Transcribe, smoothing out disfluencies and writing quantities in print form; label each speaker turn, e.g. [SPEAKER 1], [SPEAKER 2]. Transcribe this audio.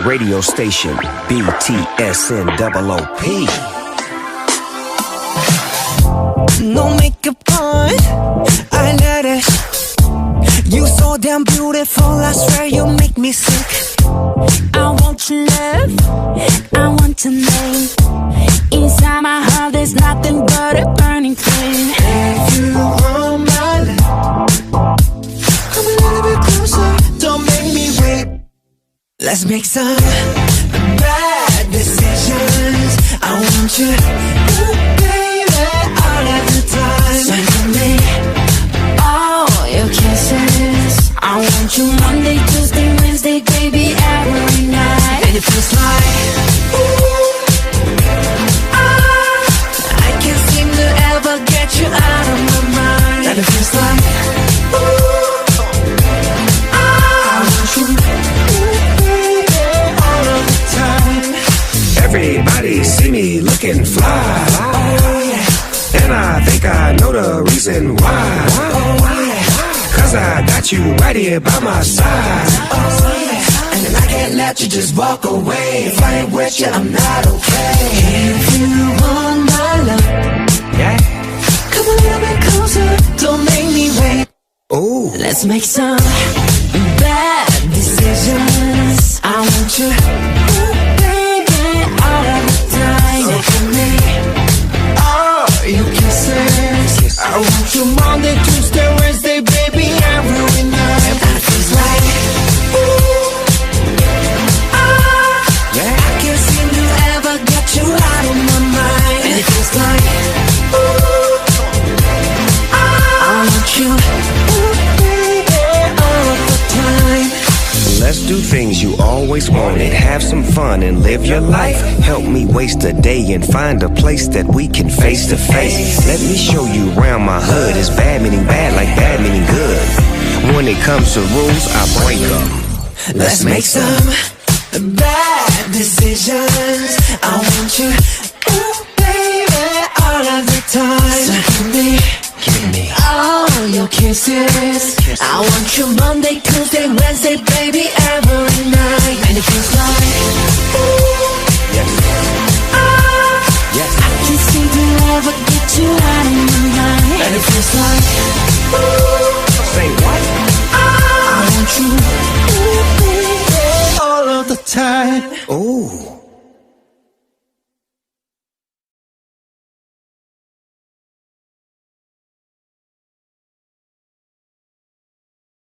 [SPEAKER 1] Radio station BTSNOOP.
[SPEAKER 2] No makeup on, I let it. You so damn beautiful, I swear you make me sick. I want your love, I want your name. Inside my heart there's nothing but a burning flame. If you want my love, come a little bit closer, don't make me wait. Let's make some bad decisions. I want you, ooh, baby, all of the time. Send to me all your kisses. I want you Monday, Tuesday, Wednesday, baby, every night. And it feels like, ooh, I can't seem to ever get you out of my mind. And it feels like, ooh, I want you, ooh, baby, all of the time.
[SPEAKER 1] Everybody see me looking fly,
[SPEAKER 2] Oh yeah,
[SPEAKER 1] and I think I know the reason why.
[SPEAKER 2] oh yeah,
[SPEAKER 1] Cause I got you right here by my side.
[SPEAKER 2] oh yeah. And I can't let you just walk away. If I ain't with you, I'm not okay. If you want my love,
[SPEAKER 1] Yeah.
[SPEAKER 2] come a little bit closer, don't make me wait.
[SPEAKER 1] Ooh.
[SPEAKER 2] Let's make some bad decisions. I want you, ooh, baby, all of the time. So for me, all your kisses. I want you Monday, Tuesday, Wednesday, baby, every night. And it feels like, ooh,
[SPEAKER 1] Yeah.
[SPEAKER 2] I can't seem to ever get you out of my mind. And it feels like, ooh, I want you, ooh, baby, all of the time.
[SPEAKER 1] Let's do things you always wanted. Have some fun and live your life. Help me waste a day and find a place that we can face to face. Let me show you around my hood. It's bad meaning bad like bad meaning good. When it comes to rules, I break them.
[SPEAKER 2] Let's make some bad decisions. I want you, ooh, baby, all of the time. So give me all your kisses. I want you Monday, Tuesday, Wednesday, baby, every night. And it feels like, ooh,
[SPEAKER 1] Yes. Yes.
[SPEAKER 2] I can't seem to ever get you out of my mind. And it feels like, ooh,
[SPEAKER 1] Say what?
[SPEAKER 2] I want you, ooh, baby, all of the time.
[SPEAKER 1] Ooh.